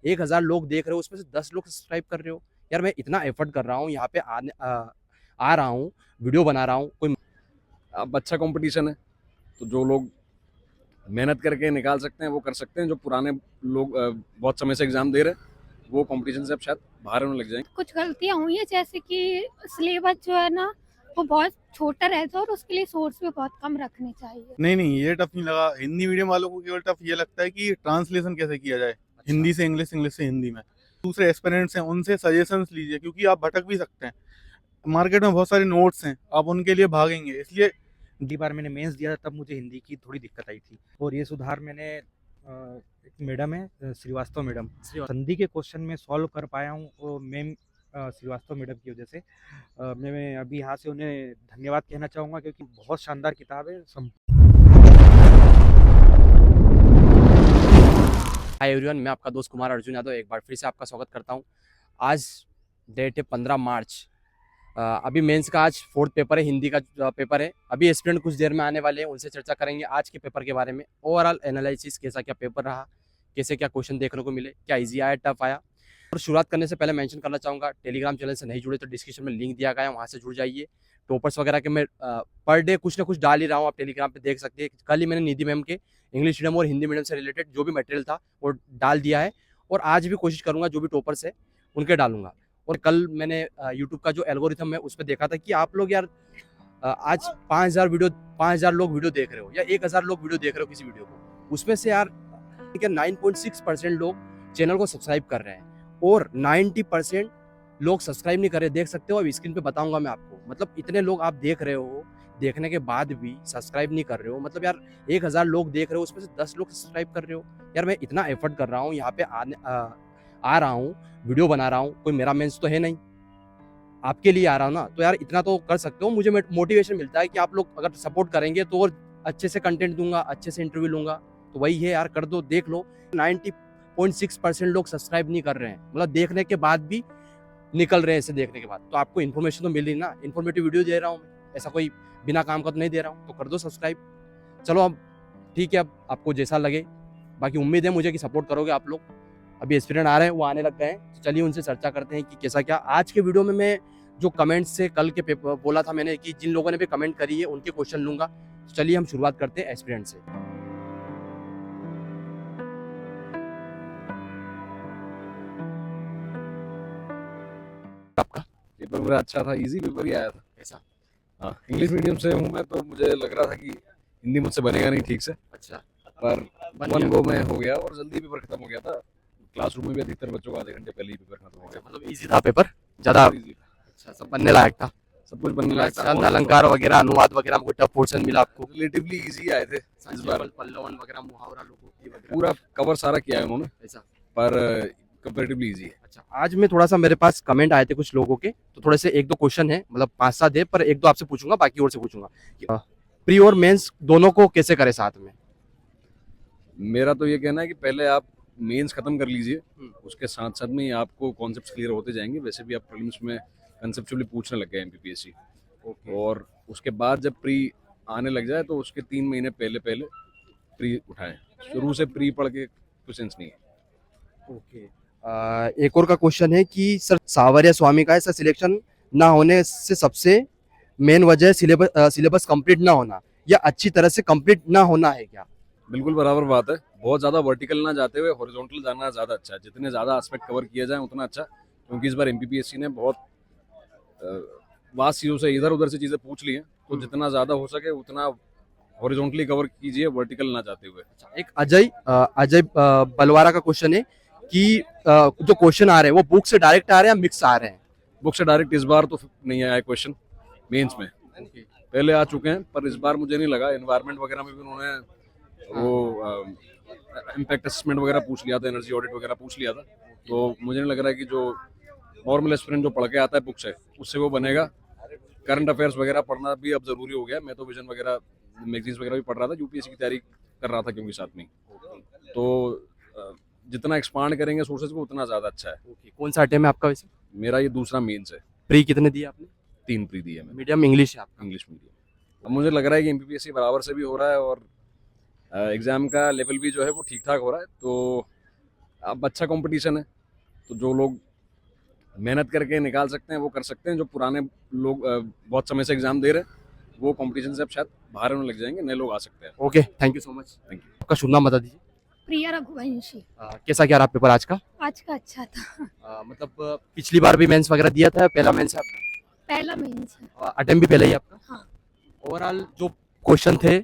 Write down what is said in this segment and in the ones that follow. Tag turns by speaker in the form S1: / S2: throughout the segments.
S1: 1000 लोग देख रहे हो, उसमें से 10 लोग सब्सक्राइब कर रहे हो। यार मैं इतना एफर्ट कर रहा हूँ यहाँ पे आ रहा हूँ, वीडियो बना रहा हूँ, कोई
S2: अब अच्छा कंपटीशन है, तो जो लोग मेहनत करके निकाल सकते हैं वो कर सकते हैं। जो पुराने लोग बहुत समय से एग्जाम दे रहे हैं वो कंपटीशन से अब शायद बाहर होने लग जाएंगे।
S3: कुछ गलतियां हुई है, जैसे कि सिलेबस जो है ना वो बहुत छोटा रहता है और उसके लिए सोर्स भी बहुत कम रखने चाहिए।
S4: नहीं नहीं, ये टफ नहीं लगा। हिंदी मीडियम वालों को केवल टफ ये लगता है कि ट्रांसलेशन कैसे किया जाए, हिंदी से इंग्लिश, इंग्लिश से हिंदी में। दूसरे एस्पिरेंट्स हैं उनसे सजेशंस लीजिए, क्योंकि आप भटक भी सकते हैं। मार्केट में बहुत सारे नोट्स हैं, आप उनके लिए भागेंगे, इसलिए
S5: पहली बार मैंने मेंस दिया था तब मुझे हिंदी की थोड़ी दिक्कत आई थी, और ये सुधार मैंने एक मैडम है श्रीवास्तव मैडम, संधि के क्वेश्चन में सॉल्व कर पाया हूँ, वो मैम श्रीवास्तव मैडम की वजह से। मैं अभी यहाँ से उन्हें धन्यवाद कहना चाहूँगा, क्योंकि बहुत शानदार किताब है।
S1: हाय एवरीवन, मैं आपका दोस्त कुमार अर्जुन यादव एक बार फिर से आपका स्वागत करता हूं। आज डेट है 15 मार्च। अभी मेंस का आज 4th पेपर है, हिंदी का पेपर है। अभी एस्पिरेंट कुछ देर में आने वाले हैं, उनसे चर्चा करेंगे आज के पेपर के बारे में। ओवरऑल एनालिसिस, कैसा क्या पेपर रहा, कैसे क्या क्वेश्चन देखने को मिले, क्या ईजी आया, टफ आया। और शुरुआत करने से पहले मेंशन करना चाहूँगा, टेलीग्राम चैनल से नहीं जुड़े तो डिस्क्रिप्शन में लिंक दिया गया है, वहाँ से जुड़ जाइए। टॉपर्स वगैरह के मैं पर डे कुछ ना कुछ डाल ही रहा हूँ, आप टेलीग्राम पे देख सकते हैं। कल ही मैंने निधि मैम के इंग्लिश मीडियम और हिंदी मीडियम से रिलेटेड जो भी मटेरियल था वो डाल दिया है, और आज भी कोशिश करूँगा जो भी टॉपर्स है उनके डालूंगा। और कल मैंने यूट्यूब का जो एल्गोरिथम है उस पर देखा था कि आप लोग यार आज 5000 लोग वीडियो देख रहे हो या 1000 लोग वीडियो देख रहे हो किसी वीडियो को, उसमें से यार 9.6% लोग चैनल को सब्सक्राइब कर रहे हैं और 90% लोग सब्सक्राइब नहीं कर रहे। देख सकते हो, अब स्क्रीन पे बताऊंगा मैं आपको। मतलब इतने लोग आप देख रहे हो, देखने के बाद भी सब्सक्राइब नहीं कर रहे हो। मतलब यार 1000 लोग देख रहे हो, उसमें से 10 लोग सब्सक्राइब कर रहे हो। यार मैं इतना एफर्ट कर रहा हूँ यहाँ पे आ रहा हूँ, वीडियो बना रहा हूँ, कोई मेरा मेंस तो है नहीं, आपके लिए आ रहा हूँ ना, तो यार इतना तो कर सकते हो। मुझे मोटिवेशन मिलता है कि आप लोग अगर सपोर्ट करेंगे तो और अच्छे से कंटेंट दूंगा, अच्छे से इंटरव्यू लूंगा। तो वही है यार, कर दो, देख लो। 90.6% लोग सब्सक्राइब नहीं कर रहे हैं, मतलब देखने के बाद भी निकल रहे हैं इसे देखने के बाद। तो आपको इन्फॉर्मेशन तो मिल रही ना, इन्फॉर्मेटिव वीडियो दे रहा हूँ मैं, ऐसा कोई बिना काम का तो नहीं दे रहा हूँ। तो कर दो सब्सक्राइब। चलो अब ठीक है, अब आपको जैसा लगे। बाकी उम्मीद है मुझे कि सपोर्ट करोगे आप लोग। अभी एस्पिरेंट आ रहे हैं, वो आने लग गए हैं, तो चलिए उनसे चर्चा करते हैं कि कैसा क्या। आज के वीडियो में मैं जो कमेंट्स से कल के पेपर बोला था मैंने कि जिन लोगों ने भी कमेंट करी है उनके क्वेश्चन लूंगा। तो चलिए हम शुरुआत करते हैं एस्पिरेंट से। आपका
S2: पेपर मेरा अच्छा था, इजी पेपर ही आया था।
S1: कैसा?
S2: हाँ, इंग्लिश मीडियम से हूँ मैं, तो मुझे लग रहा था कि हिंदी मुझसे बनेगा नहीं ठीक से,
S1: अच्छा,
S2: पर
S1: बन
S2: वन
S1: गया।
S2: गो में हो गया और जल्दी पेपर खत्म हो गया था। क्लासरूम में भी अधिकतर बच्चों का आधे घंटे पहले ही पेपर खत्म हो गया।
S1: मतलब इजी था पेपर, ज्यादा
S2: इजी था,
S1: अच्छा सब बनने लायक था।
S2: सब कुछ बनने लायक था।
S1: अलंकार वगैरह, अनुवाद वगैरह में कोई टफ पोर्शन मिला आपको?
S2: रिलेटिवली इजी आए थे इस बार।
S1: पल्लवन वगैरह, मुहावरा, लोकोक्ति वगैरह
S2: पूरा कवर सारा किया है उन्होंने,
S1: ऐसा।
S2: पर कंपैरेटिवली इजी है।
S1: अच्छा, आज मैं थोड़ा सा, मेरे पास कमेंट आए थे कुछ लोगों के, तो थोड़े से 1-2 क्वेश्चन है, मतलब 5-7 है, पर 1-2 आपसे पूछूंगा, बाकी और से पूछूंगा। प्री और मेंस दोनों को कैसे करें साथ में?
S2: मेरा तो ये कहना है कि पहले आप मेंस खत्म कर लीजिए, उसके साथ साथ में ही आपको कॉन्सेप्ट्स क्लियर होते जाएंगे। वैसे भी आप प्रीलिम्स में कंसेप्चुअली पूछने लग गए एमपीपीएससी, और उसके बाद जब प्री आने लग जाए तो उसके 3 महीने पहले पहले प्री उठाएं। शुरू से प्री पढ़ के कुछ सेंस नहीं है।
S1: ओके, एक और का क्वेश्चन है कि सर सावरिया स्वामी का ऐसा सिलेक्शन ना होने से सबसे मेन वजह सिलेबस कंप्लीट ना होना या अच्छी तरह से कंप्लीट ना होना है क्या?
S2: बिल्कुल बराबर बात है। बहुत ज़्यादा वर्टिकल ना जाते हुए हॉरिजॉन्टल जाना ज़्यादा अच्छा है। जितने ज़्यादा एस्पेक्ट कवर किया जाए उतना अच्छा, क्योंकि इस बार एमपीपीएससी ने बहुत वास्ट चीज़ों से, इधर उधर से चीज़ें पूछ ली हैं। तो जितना ज़्यादा हो सके उतना हॉरिजॉन्टली कवर कीजिए, वर्टिकल ना जाते हुए।
S1: एक अजय बलवारा का क्वेश्चन है कि जो क्वेश्चन आ रहे हैं वो बुक से डायरेक्ट आ रहे हैं या मिक्स आ रहे हैं?
S2: बुक से डायरेक्ट इस बार तो नहीं आया क्वेश्चन मेंस में, पहले आ चुके हैं, पर इस बार मुझे नहीं लगा। एनवायरनमेंट वगैरह में भी उन्होंने वो इम्पैक्ट असेसमेंट वगैरह पूछ लिया था, एनर्जी ऑडिट वगैरह पूछ लिया था। तो मुझे नहीं लग रहा है कि जो नॉर्मल एस्पिरेंट जो पढ़ के आता है बुक से, उससे वो बनेगा। करंट अफेयर्स वगैरह पढ़ना भी अब जरूरी हो गया। मैं तो विजन वगैरह, मैगजीन्स वगैरह भी पढ़ रहा था, यूपीएससी की तैयारी कर रहा था क्योंकि साथ में। तो जितना एक्सपांड करेंगे सोर्सेज को उतना ज़्यादा अच्छा है।
S1: कौन सा अटेम्प्ट है आपका वैसे?
S2: मेरा ये दूसरा मेंस है।
S1: प्री कितने दिए आपने?
S2: 3 प्री दिए मैंने।
S1: मीडियम इंग्लिश है आपका?
S2: English medium. अब मुझे लग रहा है कि एमपीपीएससी बराबर से भी हो रहा है और एग्जाम का लेवल भी जो है वो ठीक ठाक हो रहा है। तो अब अच्छा कंपटीशन है, तो जो लोग मेहनत करके निकाल सकते हैं वो कर सकते हैं। जो पुराने लोग बहुत समय से एग्जाम दे रहे हैं वो कंपटीशन से अब शायद बाहर होने लग जाएंगे, नए लोग आ सकते हैं।
S1: Okay, thank you so much.
S2: Thank you.
S1: आपका शुभ नाम बता दीजिए।
S3: प्रिया रघुवंशी।
S1: कैसा क्या रहा पेपर आज का?
S3: आज का अच्छा था।
S1: मतलब पिछली बार भी मेंस वगैरह दिया था, पहला मेंस है
S3: पहला मेंस है।
S1: आपका? अटेम्प्ट भी पहला ही आपका?
S3: हाँ।
S1: ओवरऑल जो क्वेश्चन थे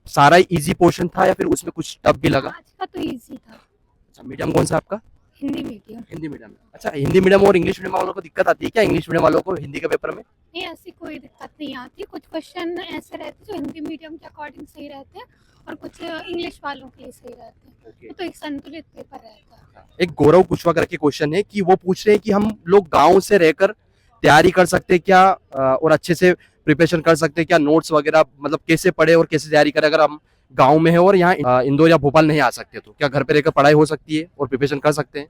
S1: सारा इजी पोर्शन था या फिर उसमें कुछ टफ भी लगा?
S3: आज का तो इजी था।
S1: अच्छा, मीडियम कौन सा आपका?
S3: हिंदी मीडियम।
S1: हिंदी मीडियम। अच्छा, हिंदी मीडियम और इंग्लिश मीडियम वालों को दिक्कत आती है क्या, इंग्लिश मीडियम वालों को हिंदी के पेपर में?
S3: नहीं, ऐसी कोई दिक्कत नहीं आती। कुछ क्वेश्चन ऐसे रहते हैं जो हिंदी मीडियम के अकॉर्डिंग सही रहते हैं और कुछ इंग्लिश वालों के लिए सही रहते हैं। तो एक संतुलित पेपर रहता है।
S1: एक गौरव कुशवाहा करके क्वेश्चन है कि वो पूछ रहे हैं कि हम लोग गांव से रहकर तैयारी कर सकते हैं क्या, और अच्छे से प्रिपरेशन कर सकते हैं क्या, नोट्स वगैरह मतलब कैसे पढ़े और कैसे तैयारी करें अगर हम गांव में है और यहाँ इंदौर या भोपाल नहीं आ सकते, तो क्या घर पे रहकर पढ़ाई हो सकती है और प्रिपरेशन कर सकते हैं?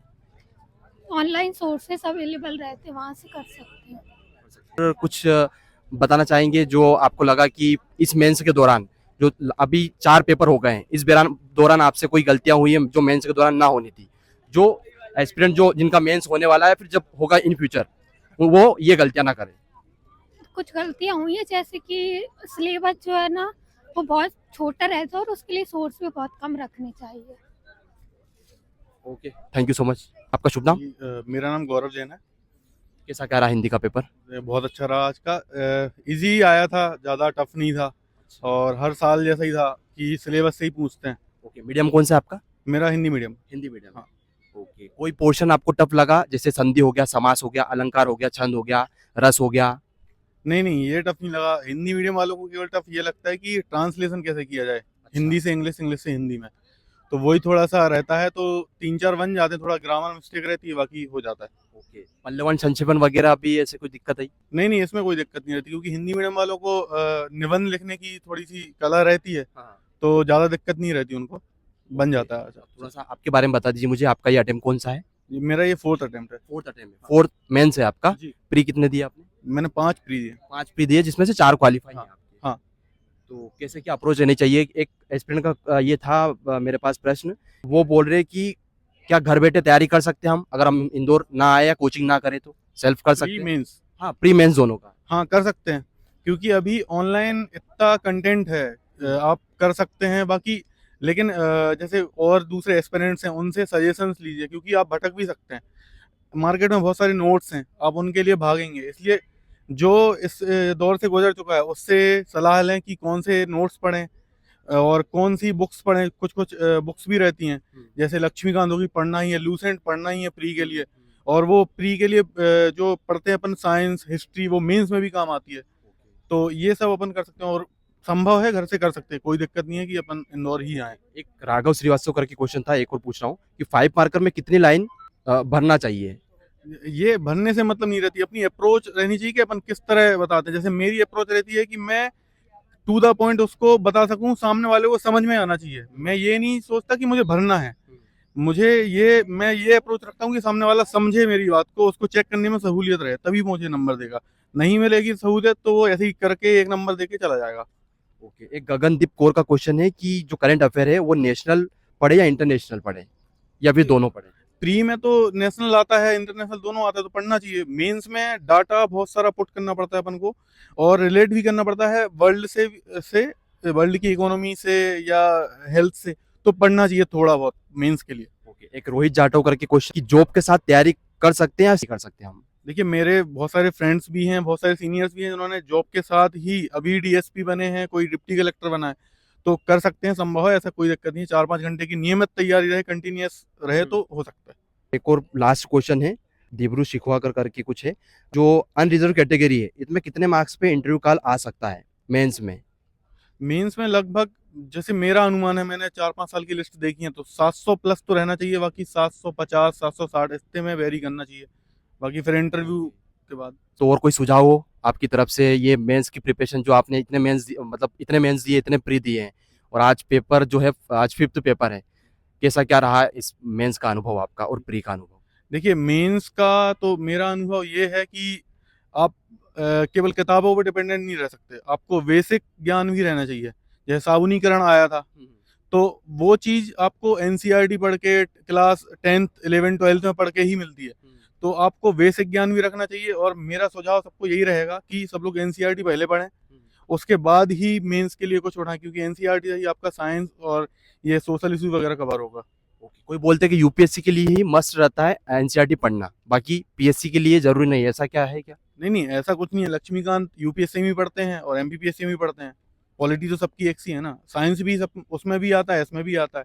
S3: ऑनलाइन सोर्सेस अवेलेबल रहते हैं, वहाँ से कर सकते हैं।
S1: और कुछ बताना चाहेंगे जो आपको लगा कि इस मेंस के दौरान जो अभी 4 पेपर हो गए हैं, इस दौरान आपसे कोई गलतियां हुई हैं जो मेंस के दौरान ना होनी थी, जो एस्पिरेंट जो जिनका मेंस होने वाला है फिर जब होगा इन फ्यूचर वो ये गलतियां ना करें?
S3: कुछ गलतियाँ हुई है, जैसे कि सिलेबस जो है ना वो बहुत छोटा रहता है और उसके लिए सोर्स भी बहुत कम रखने चाहिए।
S1: Okay, thank you so much. आपका शुभ नाम?
S4: मेरा नाम गौरव जैन है।
S1: कैसा क्या रहा हिंदी का पेपर?
S4: बहुत अच्छा रहा आज का। इजी आया था, ज़्यादा टफ नहीं था और हर साल जैसा ही था कि सिलेबस से ही पूछते हैं।
S1: ओके, मीडियम कौन सा है आपका?
S4: मेरा हिंदी मीडियम।
S1: हिंदी मीडियम।
S4: हाँ।
S1: ओके, कोई पोर्शन आपको टफ लगा जैसे संधि हो गया, समास हो गया, अलंकार हो गया, छंद हो गया, रस हो गया?
S4: नहीं, ये टफ नहीं लगा। हिंदी मीडियम वालों को केवल टफ ये लगता है कि ट्रांसलेशन कैसे किया जाए, हिंदी से इंग्लिश, इंग्लिश से हिंदी में, तो वही थोड़ा सा रहता है। तो 3-4 बन जाते हैं, थोड़ा ग्रामर मिस्टेक रहती है, बाकी हो जाता है।
S1: ओके, पल्लवन संक्षेपण वगैरह भी ऐसे कोई दिक्कत आई?
S4: नहीं, इसमें कोई दिक्कत नहीं रहती क्योंकि हिंदी मीडियम वालों को निबंध लिखने की थोड़ी सी कला रहती है, तो ज़्यादा दिक्कत नहीं रहती उनको, बन जाता है।
S1: थोड़ा सा आपके बारे में बता दीजिए मुझे, आपका ये अटेम्प्ट कौन सा है?
S4: मेरा ये 4th अटेम्प्ट है।
S1: फोर्थ अटेम्प्ट है। फोर्थ मेंस है आपका?
S4: जी।
S1: प्री कितने दिए आपने?
S4: मैंने 5 प्री दिए।
S1: 5 प्री दिए जिसमें से 4 क्वालिफाई है आपके।
S4: हाँ।
S1: तो कैसे क्या अप्रोच रहनी चाहिए? एक एस्पिरेंट का ये था मेरे पास प्रश्न, वो बोल रहे कि क्या घर बैठे तैयारी कर सकते हैं हम अगर हम इंदौर ना आए या कोचिंग ना करें तो सेल्फ कर सकते
S4: प्री
S1: हैं?
S4: मेंस।
S1: हाँ, प्री मेंस दोनों का।
S4: हाँ, कर सकते हैं क्योंकि अभी ऑनलाइन इतना कंटेंट है, आप कर सकते हैं। बाकी लेकिन जैसे और दूसरे एस्पिरेंट्स हैं उनसे सजेशंस लीजिए क्योंकि आप भटक भी सकते हैं। मार्केट में बहुत सारे नोट्स हैं, आप उनके लिए भागेंगे, इसलिए जो इस दौर से गुजर चुका है उससे सलाह लें कि कौन से नोट्स पढ़ें और कौन सी बुक्स पढ़ें। कुछ बुक्स भी रहती हैं जैसे लक्ष्मीकांत होगी, पढ़ना ही है, लूसेंट पढ़ना ही है प्री के लिए, और वो प्री के लिए जो पढ़ते हैं अपन साइंस हिस्ट्री, वो मेंस में भी काम आती है। तो ये सब अपन कर सकते हैं और संभव है घर से कर सकते हैं, कोई दिक्कत नहीं है कि अपन इंदौर ही आए।
S1: एक राघव श्रीवास्तव करके क्वेश्चन था, एक और पूछ रहा हूँ कि 5 मार्कर में कितनी लाइन भरना चाहिए?
S4: ये भरने से मतलब नहीं रहती, अपनी अप्रोच रहनी चाहिए कि अपन किस तरह बताते हैं। जैसे मेरी अप्रोच रहती है कि मैं टू द पॉइंट उसको बता सकूं, सामने वाले को समझ में आना चाहिए। मैं ये नहीं सोचता कि मुझे भरना है, मैं ये अप्रोच रखता हूँ कि सामने वाला समझे मेरी बात को, उसको चेक करने में सहूलियत रहे, तभी मुझे नंबर देगा। नहीं मिलेगी सहूलियत तो वो ऐसे ही करके 1 नंबर देके चला जाएगा।
S1: ओके, एक गगनदीप कौर का क्वेश्चन है कि जो करंट अफेयर है वो नेशनल पढ़े या इंटरनेशनल पढ़े या फिर दोनों पढ़े?
S4: प्री में तो नेशनल आता है, इंटरनेशनल दोनों आता है, तो पढ़ना चाहिए। मेंस में डाटा बहुत सारा पुट करना पड़ता है अपन को और रिलेट भी करना पड़ता है वर्ल्ड से वर्ल्ड की इकोनॉमी से या हेल्थ से, तो पढ़ना चाहिए थोड़ा बहुत मेंस के लिए।
S1: ओके, एक रोहित जाटव करके क्वेश्चन कि जॉब के साथ तैयारी कर सकते हैं या नहीं कर सकते हम?
S4: देखिए, मेरे बहुत सारे फ्रेंड्स भी हैं, बहुत सारे सीनियर्स भी हैं जिन्होंने जॉब के साथ ही अभी डीएसपी बने हैं, कोई डिप्टी कलेक्टर बना है, तो कर सकते हैं, संभव है, ऐसा कोई दिक्कत नहीं। 4-5 घंटे की नियमित तैयारी रहे, कंटिन्यूस रहे तो हो सकता है।
S1: एक और लास्ट क्वेश्चन है, दिब्रू शिखवाकर करके कुछ है, जो अनरिजर्व कैटेगरी है, इसमें कितने मार्क्स पे इंटरव्यू कॉल आ सकता है मेंस में?
S4: मेंस में लगभग, जैसे मेरा अनुमान है, मैंने 4-5 साल की लिस्ट देखी है, तो 700 प्लस तो रहना चाहिए, बाकी 750 760 इतने में वेरी करना चाहिए, बाकी फिर इंटरव्यू के बाद।
S1: तो और कोई सुझाव हो आपकी तरफ से? ये मेंस की प्रिपरेशन जो आपने इतने मेंस मतलब इतने मेंस दिए, इतने प्री दिए हैं और आज पेपर जो है, आज 5th पेपर है, कैसा क्या रहा इस मेंस का अनुभव आपका और प्री का अनुभव?
S4: देखिए, मेंस का तो मेरा अनुभव ये है कि आप केवल किताबों पर डिपेंडेंट नहीं रह सकते, आपको बेसिक ज्ञान भी रहना चाहिए। जैसे साबुनीकरण आया था, तो वो चीज़ आपको एनसीईआरटी पढ़ के क्लास 10th 11th 12th में पढ़ के ही मिलती है। तो आपको बेसिक ज्ञान भी रखना चाहिए, और मेरा सुझाव सबको यही रहेगा कि सब लोग एनसीईआरटी पहले पढ़ें, उसके बाद ही मेंस के लिए कुछ उठाएं, क्योंकि एनसीईआरटी से ही आपका साइंस और ये सोशल इशू वगैरह कवर होगा।
S1: ओके, कोई बोलते हैं कि यूपीएससी के लिए ही मस्ट रहता है एनसीईआरटी पढ़ना, बाकी पीएससी के लिए जरूरी नहीं है, ऐसा क्या है क्या?
S4: नहीं नहीं, ऐसा कुछ नहीं है। लक्ष्मीकांत यूपीएससी में भी पढ़ते हैं और एमपीपीएससी में भी पढ़ते हैं। क्वालिटी तो सबकी एक सी है ना, साइंस भी सब उसमें भी आता है, इसमें भी आता है।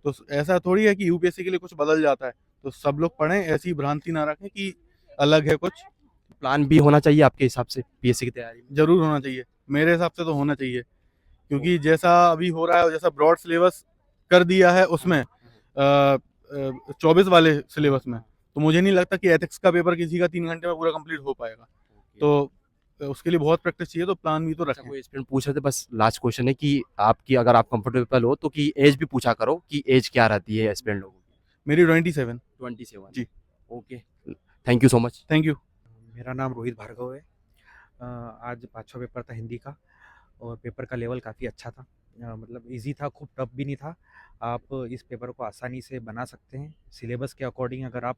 S4: तो ऐसा थोड़ी है कि यूपीएससी के लिए कुछ बदल जाता है। तो सब लोग पढ़ें, ऐसी भ्रांति ना रखें कि अलग है कुछ।
S1: प्लान भी होना चाहिए आपके हिसाब से पीएससी की तैयारी में?
S4: जरूर होना चाहिए, मेरे हिसाब से तो होना चाहिए, क्योंकि जैसा अभी हो रहा है, जैसा ब्रॉड सिलेबस कर दिया है उसमें 24 वाले सिलेबस में, तो मुझे नहीं लगता कि एथिक्स का पेपर किसी का 3 घंटे में पूरा कंप्लीट हो पाएगा। तो उसके लिए बहुत प्रैक्टिस चाहिए, तो प्लान भी तो
S1: अच्छा,
S4: रखें।
S1: कोई स्टूडेंट पूछ रहे थे, बस लास्ट क्वेश्चन है कि आपकी अगर आप कंफर्टेबल हो तो कि एज भी पूछा करो कि एज क्या रहती है एस्पिरेंट लोगों की?
S4: मेरी 27।
S1: 27
S4: जी।
S1: Okay, thank you so much.
S4: Thank you.
S5: मेरा नाम रोहित भार्गव है। आज 5वां पेपर था हिंदी का, और पेपर का लेवल काफ़ी अच्छा था। मतलब इजी था, खूब टफ भी नहीं था। आप इस पेपर को आसानी से बना सकते हैं। सिलेबस के अकॉर्डिंग अगर आप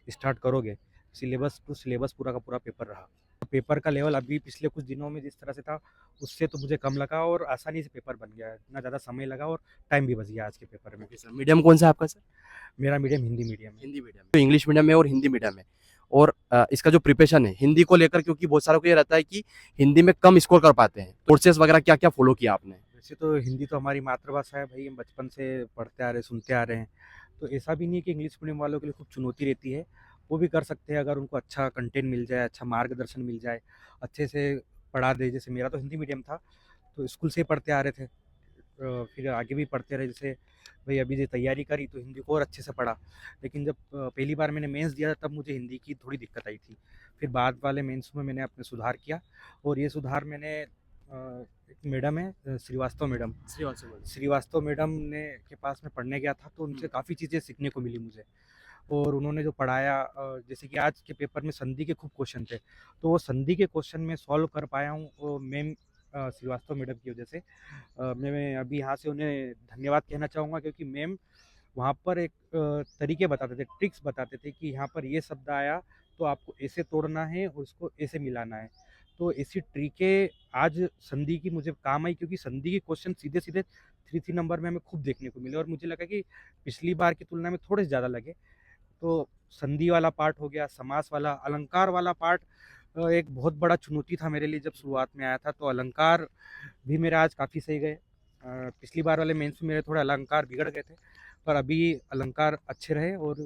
S5: स्टार्ट करोगे, सिलेबस टू सिलेबस पूरा का पूरा पेपर रहा। पेपर का लेवल अभी पिछले कुछ दिनों में जिस तरह से था, उससे तो मुझे कम लगा, और आसानी से पेपर बन गया। ना ज़्यादा समय लगा और टाइम भी बच गया आज के पेपर में।
S1: सर, मीडियम कौन सा है आपका सर?
S5: मेरा मीडियम हिंदी मीडियम है।
S1: हिंदी मीडियम है, इंग्लिश मीडियम है और हिंदी मीडियम है। और इसका जो प्रिपरेशन है हिंदी को लेकर, क्योंकि बहुत सारों को ये रहता है कि हिंदी में कम स्कोर कर पाते हैं, कोर्सेज वगैरह क्या क्या फॉलो किया आपने?
S5: वैसे तो हिंदी तो हमारी मातृभाषा है भाई, हम बचपन से पढ़ते आ रहे, सुनते आ रहे हैं। तो ऐसा भी नहीं है कि इंग्लिश मीडियम वालों के लिए खूब चुनौती रहती है। वो भी कर सकते हैं अगर उनको अच्छा कंटेंट मिल जाए, अच्छा मार्गदर्शन मिल जाए, अच्छे से पढ़ा दे। जैसे मेरा तो हिंदी मीडियम था, तो स्कूल से ही पढ़ते आ रहे थे। फिर आगे भी पढ़ते रहे। जैसे भाई अभी जो तैयारी करी तो हिंदी को और अच्छे से पढ़ा। लेकिन जब पहली बार मैंने मेंस दिया तब मुझे हिंदी की थोड़ी दिक्कत आई थी। फिर बाद वाले मेंस में मैंने अपने सुधार किया, और ये सुधार मैंने एक मैडम है श्रीवास्तव मैडम, श्रीवास्तव मैडम ने के पास में पढ़ने गया था, तो उनसे काफ़ी चीज़ें सीखने को मिली मुझे। और उन्होंने जो पढ़ाया, जैसे कि आज के पेपर में संधि के खूब क्वेश्चन थे, तो वो संधि के क्वेश्चन में सॉल्व कर पाया हूँ वो मैम श्रीवास्तव मैडम की वजह से। मैं अभी यहाँ से उन्हें धन्यवाद कहना चाहूँगा, क्योंकि मैम वहाँ पर एक तरीके बताते थे, ट्रिक्स बताते थे कि यहाँ पर ये शब्द आया तो आपको ऐसे तोड़ना है और उसको ऐसे मिलाना है। तो ऐसी ट्रिकें आज संधि की मुझे काम आई, क्योंकि संधि के क्वेश्चन सीधे सीधे 3 नंबर में हमें खूब देखने को मिले, और मुझे लगा कि पिछली बार की तुलना में थोड़े ज़्यादा लगे। तो संधि वाला पार्ट हो गया, समास वाला, अलंकार वाला पार्ट एक बहुत बड़ा चुनौती था मेरे लिए जब शुरुआत में आया था। तो अलंकार भी मेरे आज काफ़ी सही गए। पिछली बार वाले मेंस में मेरे थोड़े अलंकार बिगड़ गए थे, पर अभी अलंकार अच्छे रहे, और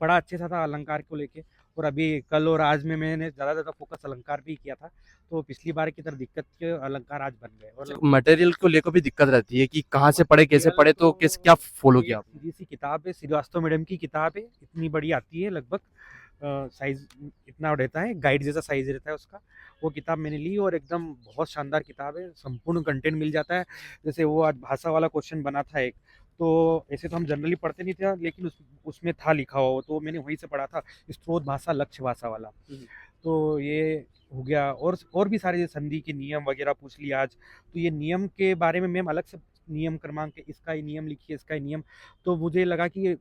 S5: पढ़ा अच्छे से था अलंकार को लेके। और अभी कल और आज में मैंने ज़्यादा फोकस अलंकार पे ही किया था, तो पिछली बार की तरह दिक्कत के अलंकार आज बन गए। और
S1: मटेरियल को लेकर भी दिक्कत रहती है कि कहाँ से पढ़े, कैसे पढ़े, तो किस क्या फॉलो किया आपने?
S5: सीधी सी किताब है, श्रीवास्तव मैडम की किताब है, इतनी बड़ी आती है, लगभग साइज इतना रहता है, गाइड जैसा साइज रहता है उसका। वो किताब मैंने ली, और एकदम बहुत शानदार किताब है, संपूर्ण कंटेंट मिल जाता है। जैसे वो आज भाषा वाला क्वेश्चन बना था एक, तो ऐसे तो हम जनरली पढ़ते नहीं थे, लेकिन उसमें था लिखा हुआ, तो मैंने वहीं से पढ़ा था, स्त्रोत भाषा लक्ष्य भाषा वाला। तो ये हो गया, और भी सारे संधि के नियम वगैरह पूछ लिया आज। तो ये नियम के बारे में मैम अलग से नियम क्रमांक, इसका ये नियम लिखिए, इसका ये नियम। तो मुझे लगा कि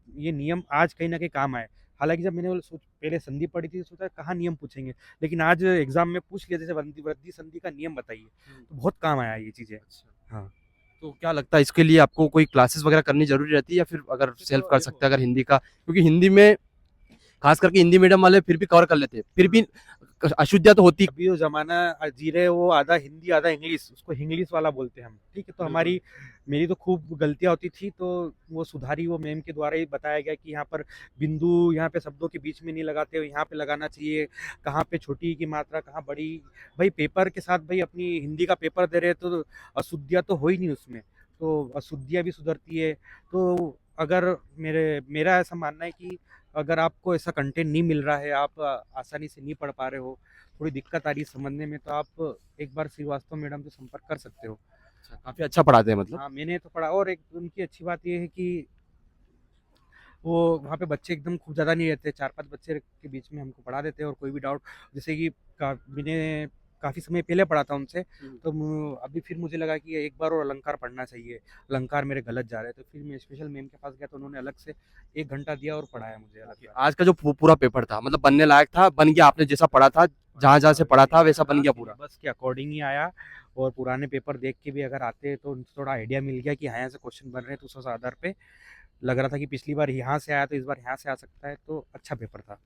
S5: ये नियम आज कहीं ना कहीं काम आए। हालांकि जब मैंने पहले संधि पढ़ी थी, सोचा कहाँ नियम पूछेंगे, लेकिन आज एग्जाम में पूछ लिया, जैसे वृद्धि संधि का नियम बताइए, तो बहुत काम आया ये चीज़ें। हाँ।
S1: तो क्या लगता है इसके लिए आपको कोई क्लासेस वगैरह करनी जरूरी रहती है, या फिर अगर सेल्फ कर सकते हैं अगर हिंदी का, क्योंकि हिंदी में खास करके हिंदी मीडियम वाले फिर भी कवर कर लेते हैं, फिर भी अशुद्धियां तो होती।
S5: अभी जो जमाना जी रहे, वो आधा हिंदी आधा इंग्लिश, उसको इंग्लिश वाला बोलते हैं हम, ठीक है। तो मेरी तो खूब गलतियां होती थी, तो वो सुधारी, वो मैम के द्वारा ही बताया गया कि यहाँ पर बिंदु यहाँ पे शब्दों के बीच में नहीं लगाते हो, यहाँ पे लगाना चाहिए, कहाँ पे छोटी की मात्रा, कहाँ बड़ी। भाई पेपर के साथ भाई अपनी हिंदी का पेपर दे रहे, तो अशुद्धियाँ तो हो ही नहीं उसमें, तो अशुद्धियाँ भी सुधरती है। तो अगर मेरा ऐसा मानना है कि अगर आपको ऐसा कंटेंट नहीं मिल रहा है, आप आसानी से नहीं पढ़ पा रहे हो, थोड़ी दिक्कत आ रही है समझने में, तो आप एक बार श्रीवास्तव मैडम से संपर्क कर सकते हो।
S1: काफी अच्छा पढ़ाते हैं मतलब।
S5: हाँ, मैंने तो पढ़ा, और एक उनकी अच्छी बात ये है कि वो वहाँ पे बच्चे एकदम खूब ज़्यादा नहीं रहते, 4-5 बच्चे के बीच में हमको पढ़ा देते हैं, और कोई भी डाउट, जैसे कि मैंने काफ़ी समय पहले पढ़ा था उनसे, तो अभी फिर मुझे लगा कि एक बार और अलंकार पढ़ना चाहिए, अलंकार मेरे गलत जा रहे हैं, तो फिर मैं स्पेशल मैम के पास गया तो उन्होंने अलग से 1 घंटा दिया और पढ़ाया मुझे अलग।
S1: आज का जो पूरा पेपर था मतलब बनने लायक था, बन गया? आपने जैसा पढ़ा था, जहाँ जहाँ से पढ़ा था वैसा बन गया पूरा?
S5: बस के अकॉर्डिंग ही आया, और पुराने पेपर देख के भी अगर आते तो थोड़ा आइडिया मिल गया कि हाँ यहाँ से क्वेश्चन बन रहे हैं, तो उस आधार पे लग रहा था कि पिछली बार यहाँ से आया तो इस बार यहाँ से आ सकता है, तो अच्छा पेपर था,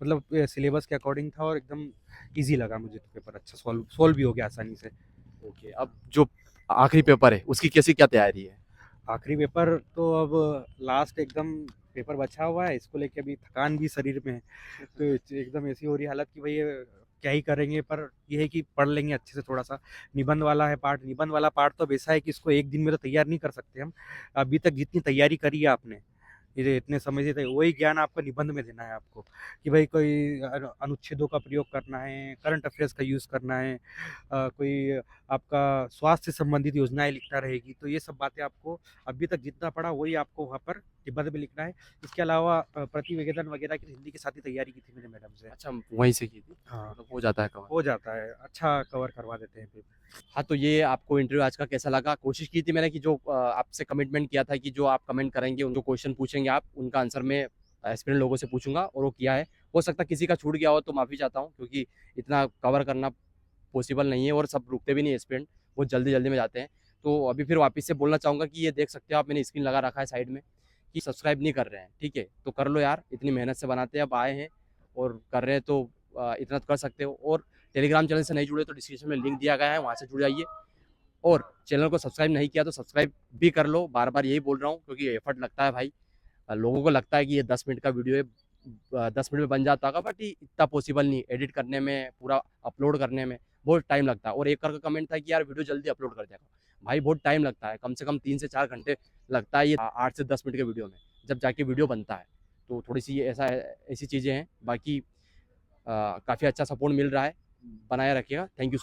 S5: मतलब सिलेबस के अकॉर्डिंग था और एकदम इजी लगा मुझे, तो पेपर अच्छा सॉल्व भी हो गया आसानी से।
S1: ओके, अब जो आखिरी पेपर है उसकी कैसी क्या तैयारी है?
S5: आखिरी पेपर तो अब लास्ट एकदम पेपर बचा हुआ है, इसको लेके अभी थकान भी शरीर में है, तो एकदम ऐसी हो रही है हालत कि भाई ये क्या ही करेंगे, पर ये है कि पढ़ लेंगे अच्छे से। थोड़ा सा निबंध वाला है पार्ट, निबंध वाला पार्ट तो अब ऐसा है कि इसको एक दिन में तो तैयार नहीं कर सकते हम। अभी तक जितनी तैयारी करी है आपने, ये इतने समय से, वही ज्ञान आपको निबंध में देना है आपको, कि भाई कोई अनुच्छेदों का प्रयोग करना है, करंट अफेयर्स का यूज़ करना है, कोई आपका स्वास्थ्य से संबंधित योजनाएं लिखना रहेगी, तो ये सब बातें आपको अभी तक जितना पढ़ा वही आपको वहाँ पर निबंध में लिखना है। इसके अलावा प्रतिवेदन वगैरह की हिंदी के साथ ही तैयारी की थी मैंने मैडम से।
S1: अच्छा, वहीं से की थी?
S5: हाँ,
S1: मतलब हो जाता है कवर?
S5: हो जाता है, अच्छा कवर करवा देते हैं फिर।
S1: हाँ, तो ये आपको इंटरव्यू आज का कैसा लगा? कोशिश की थी मैंने कि जो आपसे कमिटमेंट किया था कि जो आप कमेंट करेंगे, उनको क्वेश्चन पूछेंगे आप, उनका आंसर मैं एक्सपीरियंस लोगों से पूछूंगा, और वो किया है। हो सकता है किसी का छूट गया हो तो माफ़ी चाहता हूँ, क्योंकि इतना कवर करना पॉसिबल नहीं है, और सब रुकते भी नहीं एस्पिरेंट, बहुत जल्दी जल्दी में जाते हैं। तो अभी फिर वापस से बोलना चाहूँगा कि ये देख सकते हो आप, मैंने स्क्रीन लगा रखा है साइड में, कि सब्सक्राइब नहीं कर रहे हैं, ठीक है? तो कर लो यार, इतनी मेहनत से बनाते हैं, अब आए हैं और कर रहे हैं, तो इतना तो कर सकते हो। और टेलीग्राम चैनल से नहीं जुड़े तो डिस्क्रिप्शन में लिंक दिया गया है, वहाँ से जुड़ जाइए। और चैनल को सब्सक्राइब नहीं किया तो सब्सक्राइब भी कर लो, बार बार यही बोल रहा हूँ, क्योंकि एफर्ट लगता है भाई। लोगों को लगता है कि ये 10 मिनट का वीडियो है, 10 मिनट में बन जाता होगा, बट इतना पॉसिबल नहीं। एडिट करने में, पूरा अपलोड करने में बहुत टाइम लगता है। और एक करके कमेंट था कि यार वीडियो जल्दी अपलोड कर देगा, भाई बहुत टाइम लगता है, कम से कम 3 से 4 घंटे लगता है ये 8 से 10 मिनट के वीडियो में, जब जाके वीडियो बनता है। तो थोड़ी सी ऐसी चीज़ें हैं। बाकी काफ़ी अच्छा सपोर्ट मिल रहा है, बनाए रखिएगा। Thank you.